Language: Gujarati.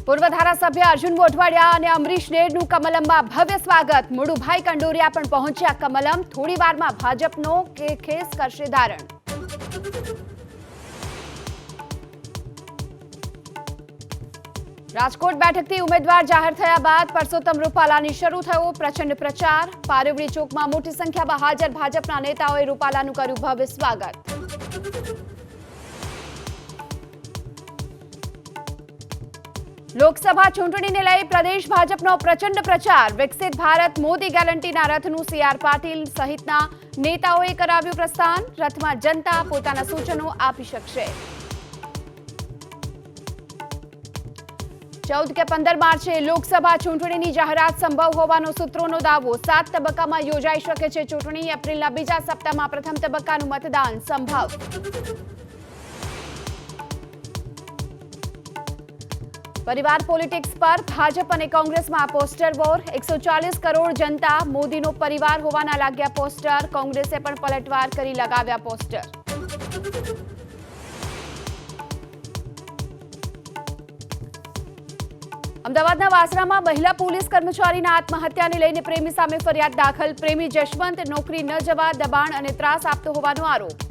પૂર્વ ધારાસભ્ય અર્જુન મોઢવાડિયા અને અમરીશ ડેરનું કમલમમાં ભવ્ય સ્વાગત. મુળુભાઈ કંડોરિયા પણ પહોંચ્યા કમલમ. થોડીવારમાં ભાજપનો ખેસ કરશે ધારણ. રાજકોટ બેઠકથી ઉમેદવાર જાહેર થયા બાદ પરસોત્તમ રૂપાલાની શરૂ થયો પ્રચંડ પ્રચાર. પારેવડી ચોકમાં મોટી સંખ્યામાં હાજર ભાજપના નેતાઓએ રૂપાલાનું કર્યું ભવ્ય સ્વાગત. લોકસભા ચૂંટણીને લઈ પ્રદેશ ભાજપનો પ્રચંડ પ્રચાર. વિકસિત ભારત મોદી ગેરંટીના રથનું CR પાટીલ સહિતના નેતાઓએ કરાવ્યું પ્રસ્થાન. રથમાં જનતા પોતાના સૂચનો આપી શકશે. 14 કે 15 માર્ચે લોકસભા ચૂંટણીની જાહેરાત સંભવ હોવાનો સૂત્રોનો દાવો. 7 તબક્કામાં યોજાઈ શકે છે ચૂંટણી. એપ્રિલના બીજા સપ્તાહમાં પ્રથમ તબક્કાનું મતદાન સંભવ. પરિવાર પોલિટિક્સ પર ભાજપ અને કોંગ્રેસમાં પોસ્ટર વોર. 140 કરોડ જનતા મોદીનો પરિવાર હોવાના લાગ્યા પોસ્ટર. કોંગ્રેસે પણ પલટવાર કરી લગાવ્યા પોસ્ટર. અમદાવાદના વાસણામાં મહિલા પોલીસ કર્મચારીના આત્મહત્યાને લઈને પ્રેમી સામે ફરિયાદ દાખલ. પ્રેમી જશવંત નોકરી ન જવા દબાણ અને ત્રાસ આપતો હોવાનો આરોપ.